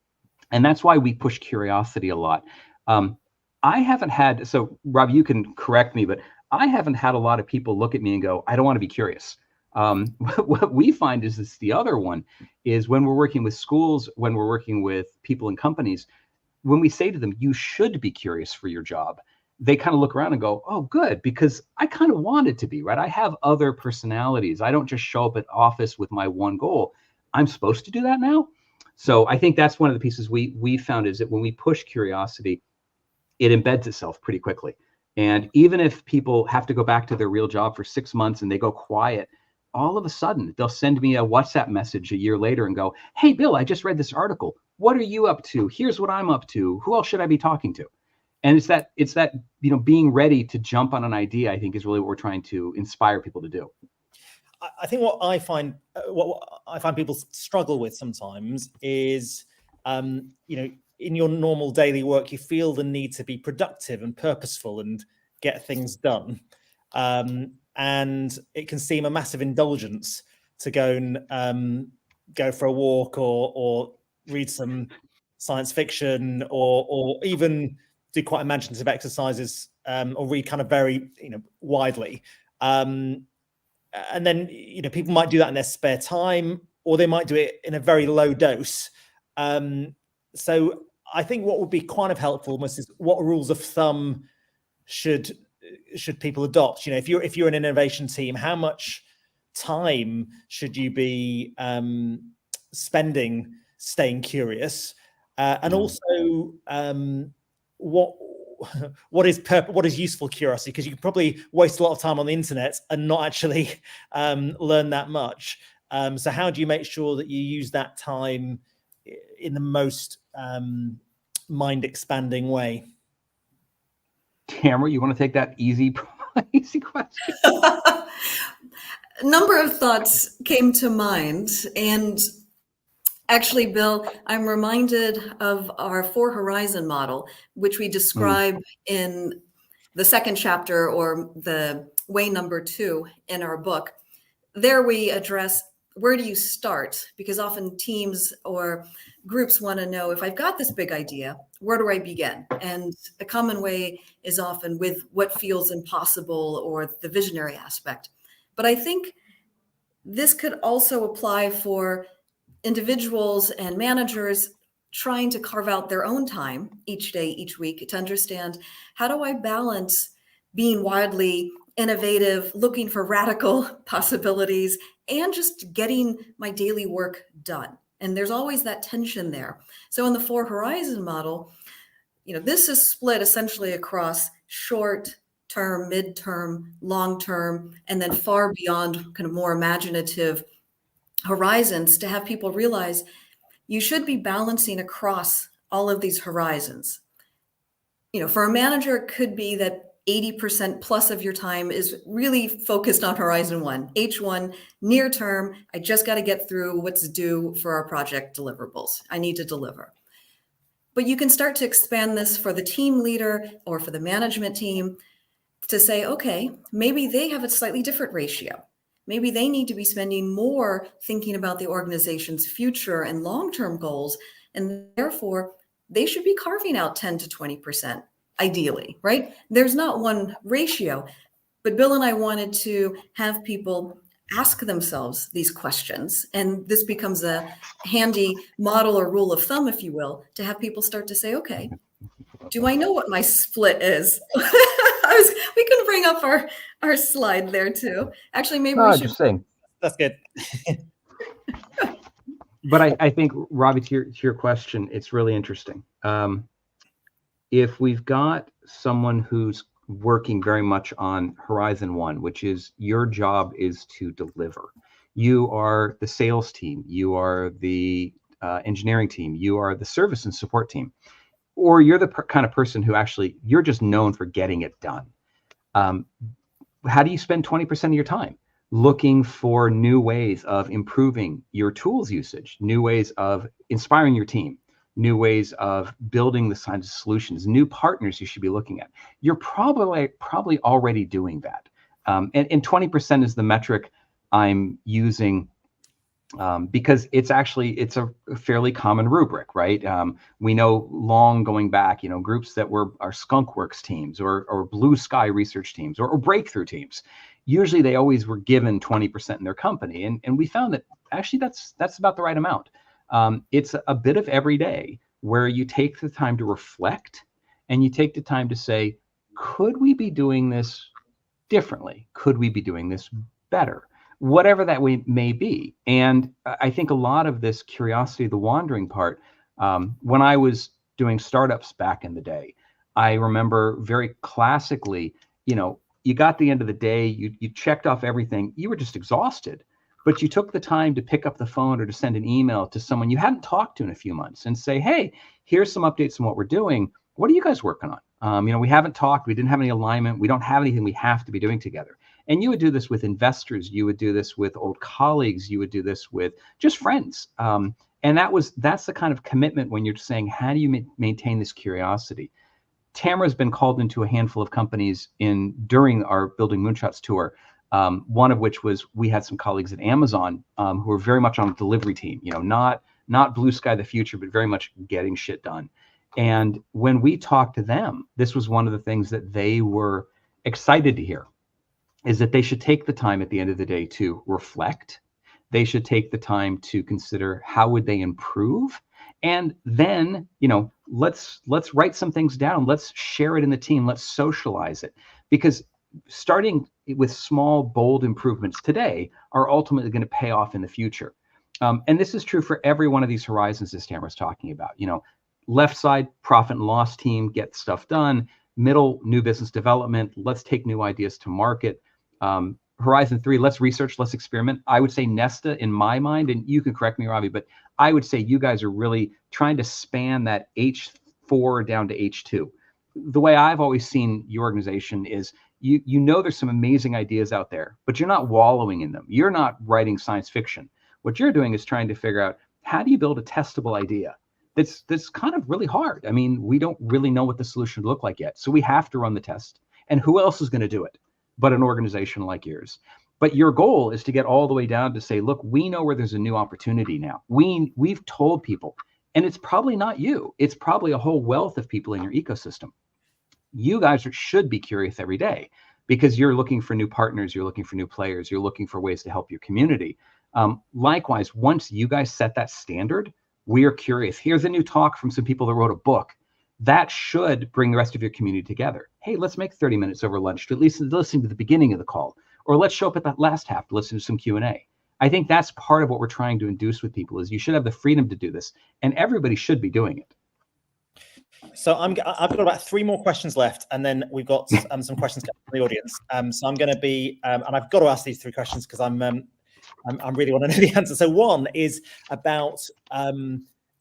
And that's why we push curiosity a lot. I haven't had, so Rob, you can correct me, but I haven't had a lot of people look at me and go, I don't want to be curious. What we find is this, the other one is when we're working with schools, when we're working with people in companies, when we say to them, you should be curious for your job, they kind of look around and go, oh, good, because I kind of want it to be, right? I have other personalities. I don't just show up at office with my one goal. I'm supposed to do that now. So I think that's one of the pieces we found is that when we push curiosity, it embeds itself pretty quickly. And even if people have to go back to their real job for 6 months and they go quiet, all of a sudden they'll send me a WhatsApp message a year later and go, hey, Bill, I just read this article. What are you up to? Here's what I'm up to. Who else should I be talking to? And it's that being ready to jump on an idea, I think, is really what we're trying to inspire people to do. I think what I find people struggle with sometimes is, in your normal daily work, you feel the need to be productive and purposeful and get things done. And it can seem a massive indulgence to go and go for a walk or read some science fiction or even do quite imaginative exercises or read kind of very, widely. And then, people might do that in their spare time, or they might do it in a very low dose. So I think what would be kind of helpful almost is what rules of thumb should people adopt? If you're an innovation team, how much time should you be spending staying curious? And also, what is useful curiosity? Because you can probably waste a lot of time on the internet and not actually learn that much. So how do you make sure that you use that time in the most mind-expanding way? Tamara, you want to take that easy question? A number of thoughts came to mind, and actually, Bill, I'm reminded of our 4 horizon model, which we describe in the second chapter, or the way number 2 in our book. There we address, where do you start? Because often teams or groups want to know, if I've got this big idea, where do I begin? And a common way is often with what feels impossible or the visionary aspect. But I think this could also apply for individuals and managers trying to carve out their own time each day, each week, to understand, how do I balance being wildly innovative, looking for radical possibilities, and just getting my daily work done? And there's always that tension there. So in the 4 horizon model, this is split essentially across short term, midterm, long term, and then far beyond kind of more imaginative horizons, to have people realize you should be balancing across all of these horizons. For a manager, it could be that 80% plus of your time is really focused on horizon 1, H1, near term. I just got to get through what's due for our project deliverables. I need to deliver. But you can start to expand this for the team leader or for the management team to say, okay, maybe they have a slightly different ratio. Maybe they need to be spending more thinking about the organization's future and long-term goals, and therefore they should be carving out 10 to 20%, ideally, right? There's not one ratio, but Bill and I wanted to have people ask themselves these questions, and this becomes a handy model or rule of thumb, if you will, to have people start to say, okay, Do I know what my split is? We can bring up our slide there too. Actually, maybe we should. Just saying. That's good. But I think, Robbie, to your question, it's really interesting. If we've got someone who's working very much on Horizon 1, which is your job is to deliver. You are the sales team, you are the engineering team, you are the service and support team, or you're the kind of person who actually, you're just known for getting it done. How do you spend 20% of your time? Looking for new ways of improving your tools usage, new ways of inspiring your team, new ways of building the kinds of solutions, new partners you should be looking at. You're probably already doing that. And 20% is the metric I'm using because it's a fairly common rubric, right? We know long going back, groups that were our Skunkworks teams or Blue Sky research teams or breakthrough teams. Usually they always were given 20% in their company. And we found that actually that's about the right amount. It's a bit of every day where you take the time to reflect and you take the time to say, could we be doing this differently? Could we be doing this better? Whatever that may be. And I think a lot of this curiosity, the wandering part, when I was doing startups back in the day, I remember very classically, you got the end of the day, you checked off everything, you were just exhausted, but you took the time to pick up the phone or to send an email to someone you hadn't talked to in a few months and say, hey, here's some updates on what we're doing. What are you guys working on? We haven't talked, we didn't have any alignment, we don't have anything we have to be doing together. And you would do this with investors, you would do this with old colleagues, you would do this with just friends. And that's the kind of commitment when you're saying, how do you maintain this curiosity? Tamara's been called into a handful of companies during our Building Moonshots tour, one of which was we had some colleagues at Amazon who were very much on a delivery team, not blue sky the future, but very much getting shit done. And when we talked to them, this was one of the things that they were excited to hear, is that they should take the time at the end of the day to reflect. They should take the time to consider how would they improve. And then, let's write some things down. Let's share it in the team. Let's socialize it. Because starting with small, bold improvements today are ultimately going to pay off in the future. And this is true for every one of these horizons this Tamara's talking about. Left side, profit and loss team, get stuff done. Middle, new business development. Let's take new ideas to market. Horizon 3, let's research, let's experiment. I would say Nesta, in my mind, and you can correct me, Robbie, but I would say you guys are really trying to span that H4 down to H2. The way I've always seen your organization is there's some amazing ideas out there, but you're not wallowing in them. You're not writing science fiction. What you're doing is trying to figure out, how do you build a testable idea? That's kind of really hard. I mean, we don't really know what the solution would look like yet. So we have to run the test. And who else is going to do it but an organization like yours? But your goal is to get all the way down to say, look, we know where there's a new opportunity now. We've told people, and it's probably not you. It's probably a whole wealth of people in your ecosystem. You guys should be curious every day because you're looking for new partners. You're looking for new players. You're looking for ways to help your community. Likewise, once you guys set that standard, we are curious. Here's a new talk from some people that wrote a book. That should bring the rest of your community together. Hey, let's make 30 minutes over lunch to at least listen to the beginning of the call, or let's show up at that last half to listen to some Q&A. I think that's part of what we're trying to induce with people is you should have the freedom to do this, and everybody should be doing it. So I've got about 3 more questions left, and then we've got some questions from the audience. So I'm going to be, and I've got to ask these 3 questions because I'm really want to know the answer. So one is about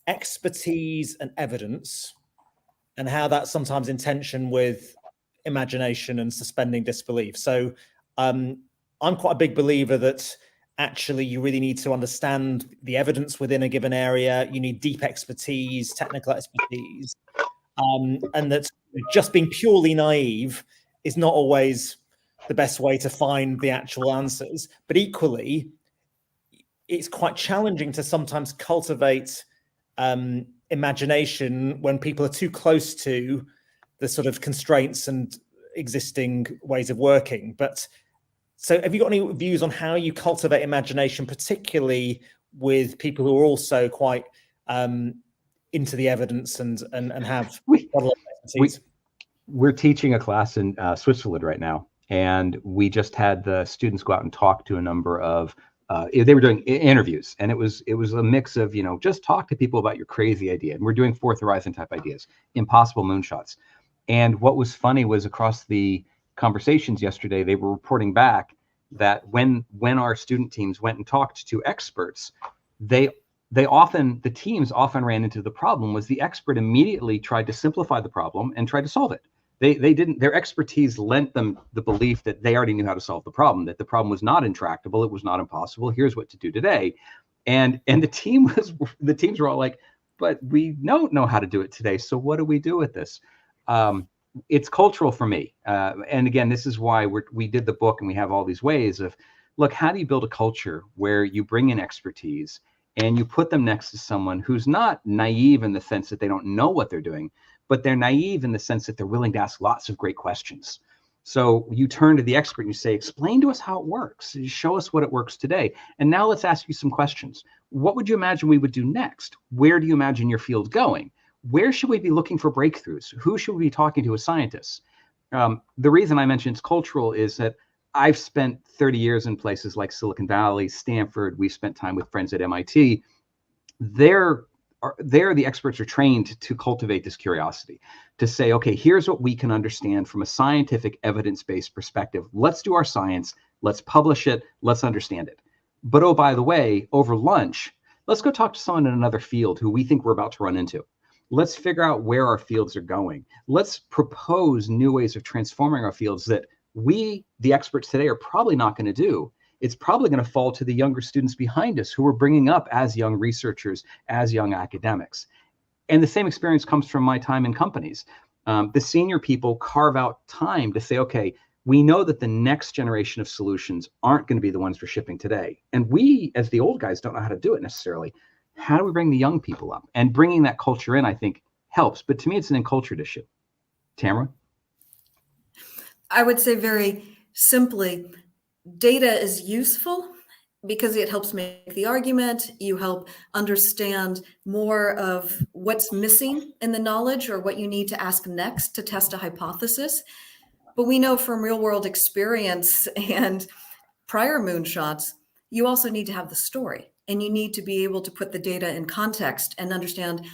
expertise and evidence, and how that's sometimes in tension with imagination and suspending disbelief. So I'm quite a big believer that actually you really need to understand the evidence within a given area. You need deep expertise, technical expertise, and that just being purely naive is not always the best way to find the actual answers. But equally, it's quite challenging to sometimes cultivate imagination when people are too close to the sort of constraints and existing ways of working. But so have you got any views on how you cultivate imagination, particularly with people who are also quite into the evidence and have we're teaching a class in Switzerland right now, and we just had the students go out and talk to a number of they were doing interviews, and it was a mix of, just talk to people about your crazy idea. And we're doing Fourth Horizon type ideas, impossible moonshots. And what was funny was across the conversations yesterday, they were reporting back that when our student teams went and talked to experts, the teams often ran into the problem was the expert immediately tried to simplify the problem and tried to solve it. They didn't, their expertise lent them the belief that they already knew how to solve the problem, that the problem was not intractable, it was not impossible, here's what to do today. And the teams were all like, but we don't know how to do it today, so what do we do with this? It's cultural for me. And again, this is why we did the book, and we have all these ways of, look, how do you build a culture where you bring in expertise and you put them next to someone who's not naive in the sense that they don't know what they're doing, but they're naive in the sense that they're willing to ask lots of great questions. So you turn to the expert and you say, explain to us how it works. Show us what it works today. And now let's ask you some questions. What would you imagine we would do next? Where do you imagine your field going? Where should we be looking for breakthroughs? Who should we be talking to as scientists? The reason I mentioned it's cultural is that I've spent 30 years in places like Silicon Valley, Stanford. We've spent time with friends at MIT. There, the experts are trained to cultivate this curiosity, to say, okay, here's what we can understand from a scientific evidence-based perspective. Let's do our science. Let's publish it. Let's understand it. But oh, by the way, over lunch, let's go talk to someone in another field who we think we're about to run into. Let's figure out where our fields are going. Let's propose new ways of transforming our fields that we, the experts today, are probably not going to do. It's probably going to fall to the younger students behind us who we're bringing up as young researchers, as young academics. And the same experience comes from my time in companies. The senior people carve out time to say, okay, we know that the next generation of solutions aren't going to be the ones we're shipping today. And we, as the old guys, don't know how to do it necessarily. How do we bring the young people up? And bringing that culture in, I think, helps. But to me, it's an encultured issue. Tamara? I would say very simply, data is useful because it helps make the argument. You help understand more of what's missing in the knowledge or what you need to ask next to test a hypothesis. But we know from real world experience and prior moonshots, you also need to have the story, and you need to be able to put the data in context and understand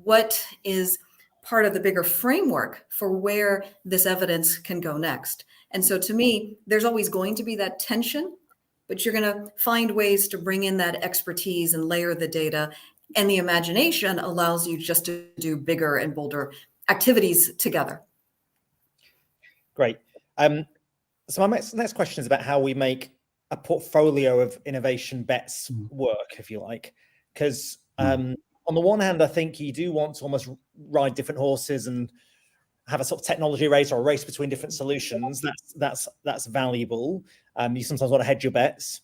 what is part of the bigger framework for where this evidence can go next. And so to me, there's always going to be that tension, but you're going to find ways to bring in that expertise and layer the data. And the imagination allows you just to do bigger and bolder activities together. Great. So my next question is about how we make a portfolio of innovation bets work, if you like. Because on the one hand, I think you do want to almost ride different horses and have a sort of technology race or a race between different solutions. That's valuable. You sometimes want to hedge your bets,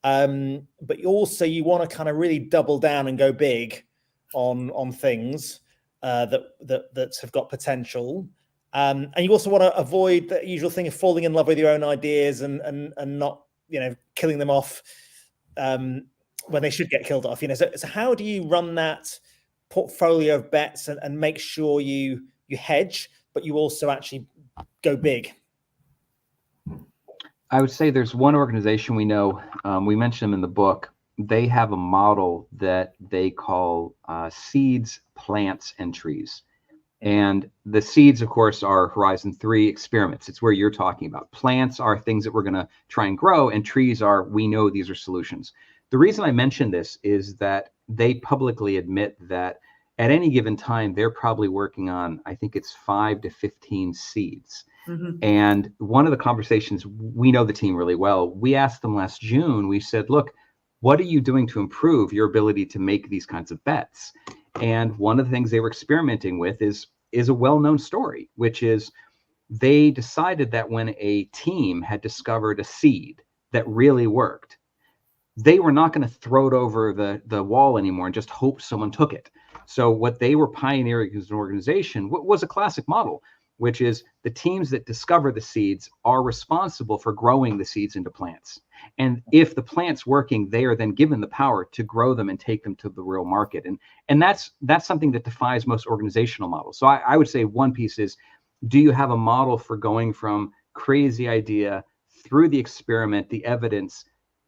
but you want to kind of really double down and go big on things that have got potential. And you also want to avoid the usual thing of falling in love with your own ideas and not, killing them off when they should get killed off. So how do you run that portfolio of bets and make sure you hedge, but you also actually go big? I would say there's one organization we know, we mentioned them in the book. They have a model that they call seeds, plants, and trees. And the seeds, of course, are Horizon 3 experiments. It's where you're talking about. Plants are things that we're going to try and grow, and trees are, we know these are solutions. The reason I mention this is that they publicly admit that at any given time, they're probably working on, I think it's 5 to 15 seeds. Mm-hmm. And one of the conversations, we know the team really well. We asked them last June, we said, look, what are you doing to improve your ability to make these kinds of bets? And one of the things they were experimenting with is a well-known story, which is they decided that when a team had discovered a seed that really worked, they were not going to throw it over the wall anymore and just hope someone took it. So what they were pioneering as an organization was a classic model. which is the teams that discover the seeds are responsible for growing the seeds into plants. And if the plant's working, they are then given the power to grow them and take them to the real market. And that's something that defies most organizational models. So I would say one piece is, do you have a model for going from crazy idea through the experiment, the evidence,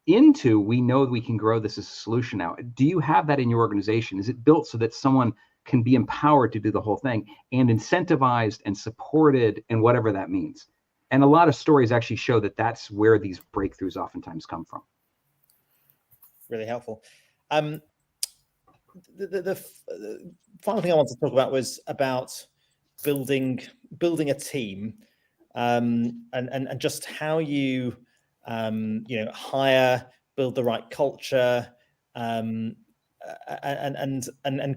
into we know we can grow this as a solution now? Do you have that in your organization? Is it built so that someone can be empowered to do the whole thing and incentivized and supported and whatever that means? And a lot of stories actually show that that's where these breakthroughs oftentimes come from. Really helpful. The final thing I wanted to talk about was about building a team, and just how you hire, build the right culture, and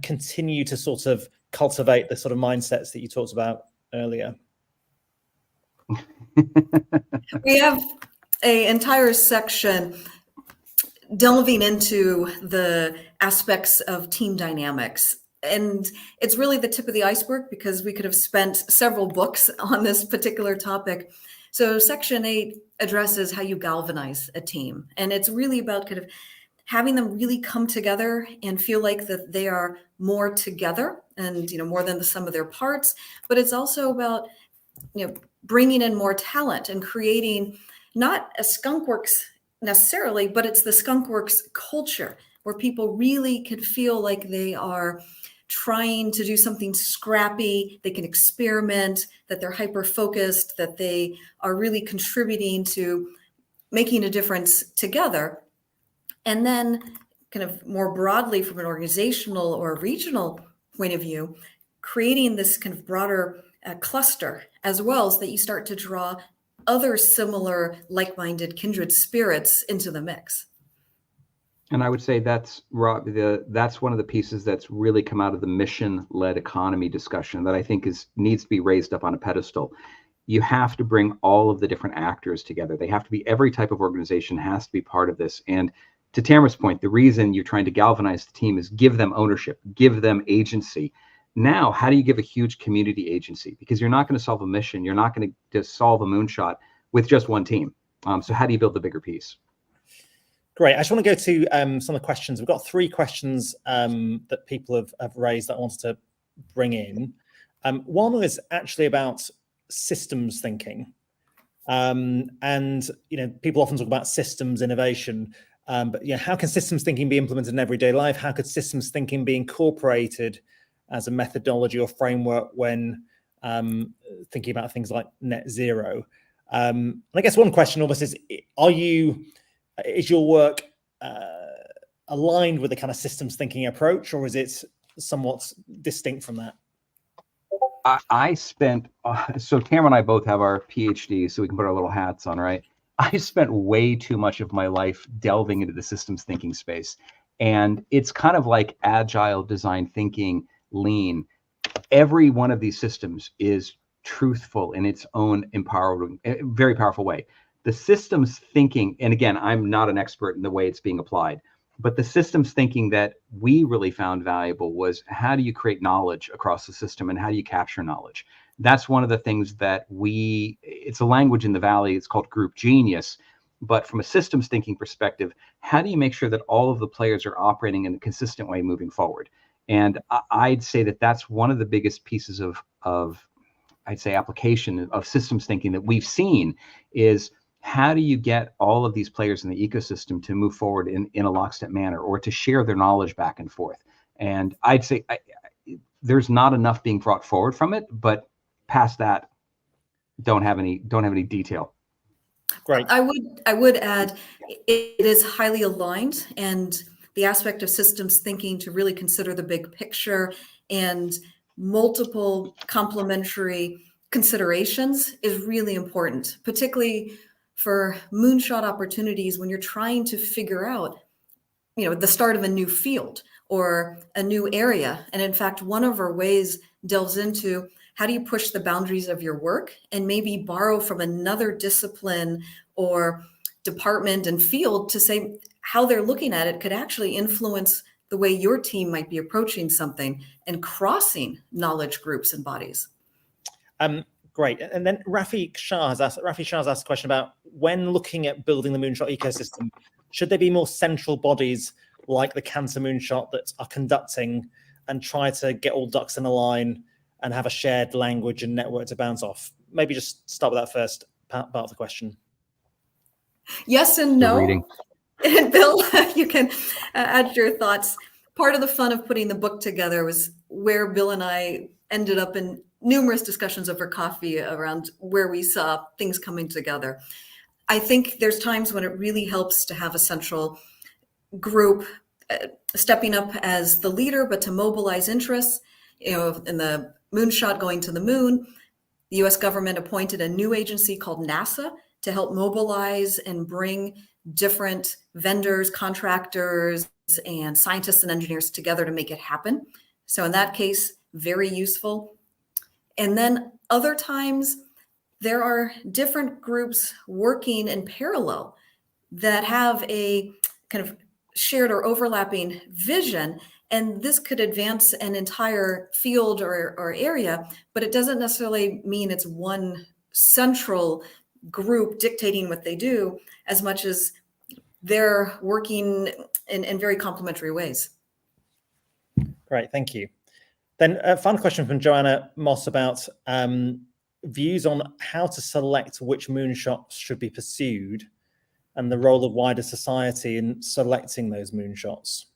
continue to sort of cultivate the sort of mindsets that you talked about earlier. We have an entire section delving into the aspects of team dynamics. And it's really the tip of the iceberg, because we could have spent several books on this particular topic. So Section 8 addresses how you galvanize a team. And it's really about kind of having them really come together and feel like that they are more together and, more than the sum of their parts. But it's also about, bringing in more talent and creating not a skunkworks necessarily, but it's the skunkworks culture where people really can feel like they are trying to do something scrappy, they can experiment, that they're hyper-focused, that they are really contributing to making a difference together. And then kind of more broadly from an organizational or regional point of view, creating this kind of broader cluster as well, so that you start to draw other similar like-minded kindred spirits into the mix. And I would say that's one of the pieces that's really come out of the mission-led economy discussion that I think needs to be raised up on a pedestal. You have to bring all of the different actors together. They have to be, every type of organization has to be part of this. And to Tamara's point, the reason you're trying to galvanize the team is give them ownership, give them agency. Now, how do you give a huge community agency? Because you're not going to solve a mission. You're not going to solve a moonshot with just one team. So how do you build the bigger piece? Great. I just want to go to some of the questions. We've got 3 questions that people have raised that I wanted to bring in. One was actually about systems thinking. And, people often talk about systems innovation. But how can systems thinking be implemented in everyday life? How could systems thinking be incorporated as a methodology or framework when thinking about things like net zero? And I guess one question almost is your work aligned with the kind of systems thinking approach, or is it somewhat distinct from that? I spent, so Tamara and I both have our PhDs, so we can put our little hats on, right? I spent way too much of my life delving into the systems thinking space. And it's kind of like agile design thinking, lean. Every one of these systems is truthful in its own empowering, very powerful way. The systems thinking, and again, I'm not an expert in the way it's being applied, but the systems thinking that we really found valuable was, how do you create knowledge across the system and how do you capture knowledge? That's one of the things that it's a language in the Valley, it's called group genius. But from a systems thinking perspective, how do you make sure that all of the players are operating in a consistent way moving forward? And I'd say that that's one of the biggest pieces of I'd say application of systems thinking that we've seen is, how do you get all of these players in the ecosystem to move forward in a lockstep manner, or to share their knowledge back and forth? And I'd say there's not enough being brought forward from it, but past that, don't have any detail. Great. I would add, it is highly aligned, and the aspect of systems thinking to really consider the big picture and multiple complementary considerations is really important, particularly for moonshot opportunities when you're trying to figure out, the start of a new field or a new area. And in fact, one of our ways delves into, how do you push the boundaries of your work and maybe borrow from another discipline or department and field to say how they're looking at it could actually influence the way your team might be approaching something, and crossing knowledge groups and bodies. Great. And then Rafi Shah has asked a question about, when looking at building the Moonshot ecosystem, should there be more central bodies like the Cancer Moonshot that are conducting, and try to get all ducks in a line and have a shared language and network to bounce off? Maybe just start with that first part of the question. Yes and no. Reading. And Bill, you can add your thoughts. Part of the fun of putting the book together was where Bill and I ended up in numerous discussions over coffee around where we saw things coming together. I think there's times when it really helps to have a central group stepping up as the leader, but to mobilize interests. In the Moonshot going to the moon, the US government appointed a new agency called NASA to help mobilize and bring different vendors, contractors, and scientists and engineers together to make it happen. So in that case, very useful. And then other times, there are different groups working in parallel that have a kind of shared or overlapping vision. And this could advance an entire field or area, but it doesn't necessarily mean it's one central group dictating what they do, as much as they're working in very complementary ways. Great, thank you. Then a final question from Joanna Moss about views on how to select which moonshots should be pursued and the role of wider society in selecting those moonshots.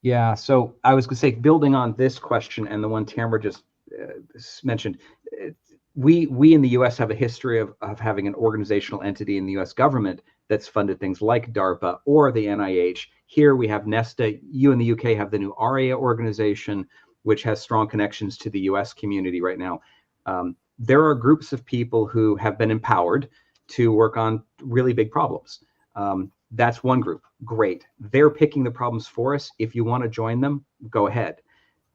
Yeah, so I was going to say, building on this question and the one Tamara just mentioned, we in the US have a history of having an organizational entity in the US government that's funded things like DARPA or the NIH. Here we have Nesta. You in the UK have the new ARIA organization, which has strong connections to the US community right now. There are groups of people who have been empowered to work on really big problems. That's one group. Great. They're picking the problems for us. If you want to join them, go ahead.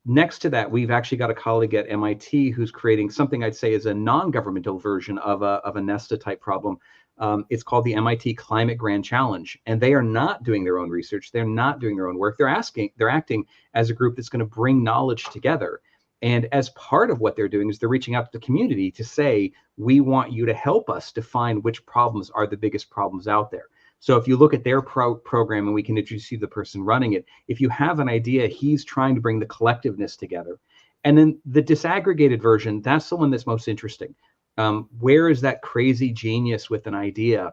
Next to that, we've actually got a colleague at MIT who's creating something I'd say is a non-governmental version of a Nesta type problem. It's called the MIT Climate Grand Challenge. And they are not doing their own research. They're not doing their own work. They're acting as a group that's going to bring knowledge together. And as part of what they're doing is they're reaching out to the community to say, we want you to help us define which problems are the biggest problems out there. So if you look at their program, and we can introduce you to the person running it, if you have an idea, he's trying to bring the collectiveness together. And then the disaggregated version, that's the one that's most interesting. Where is that crazy genius with an idea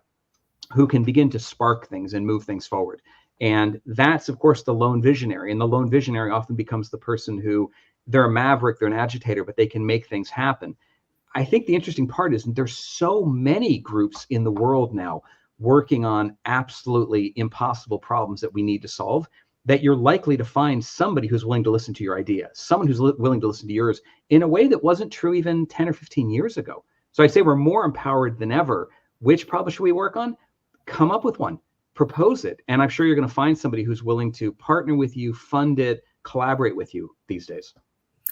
who can begin to spark things and move things forward? And that's, of course, the lone visionary. And the lone visionary often becomes the person who, they're a maverick, they're an agitator, but they can make things happen. I think the interesting part is there's so many groups in the world now working on absolutely impossible problems that we need to solve, that you're likely to find somebody who's willing to listen to your idea, someone who's willing to listen to yours in a way that wasn't true even 10 or 15 years ago. So I'd say we're more empowered than ever. Which problem should we work on? Come up with one, propose it. And I'm sure you're going to find somebody who's willing to partner with you, fund it, collaborate with you these days.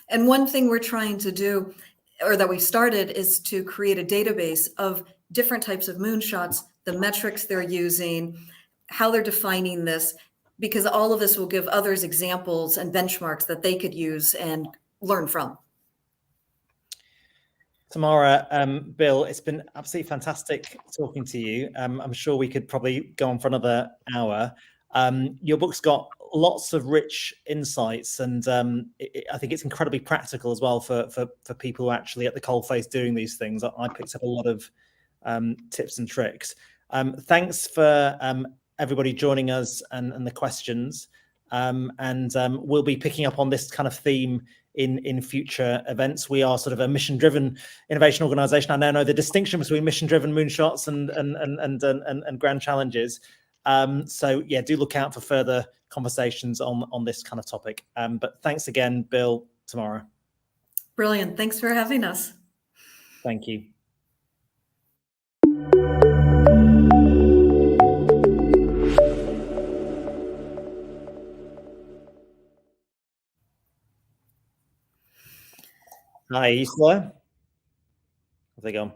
And one thing we're trying to do, or that we started, is to create a database of different types of moonshots, the metrics they're using, how they're defining this, because all of this will give others examples and benchmarks that they could use and learn from. Tamara, Bill, it's been absolutely fantastic talking to you. I'm sure we could probably go on for another hour. Your book's got lots of rich insights, and I think it's incredibly practical as well for people who are actually at the coalface doing these things. I picked up a lot of tips and tricks. Thanks for everybody joining us and the questions. We'll be picking up on this kind of theme in future events. We are sort of a mission-driven innovation organization. I now know the distinction between mission-driven moonshots and grand challenges. So yeah, do look out for further conversations on this kind of topic. But thanks again, Bill, Tamara. Brilliant. Thanks for having us. Thank you. Hi, are you still there? How's it going?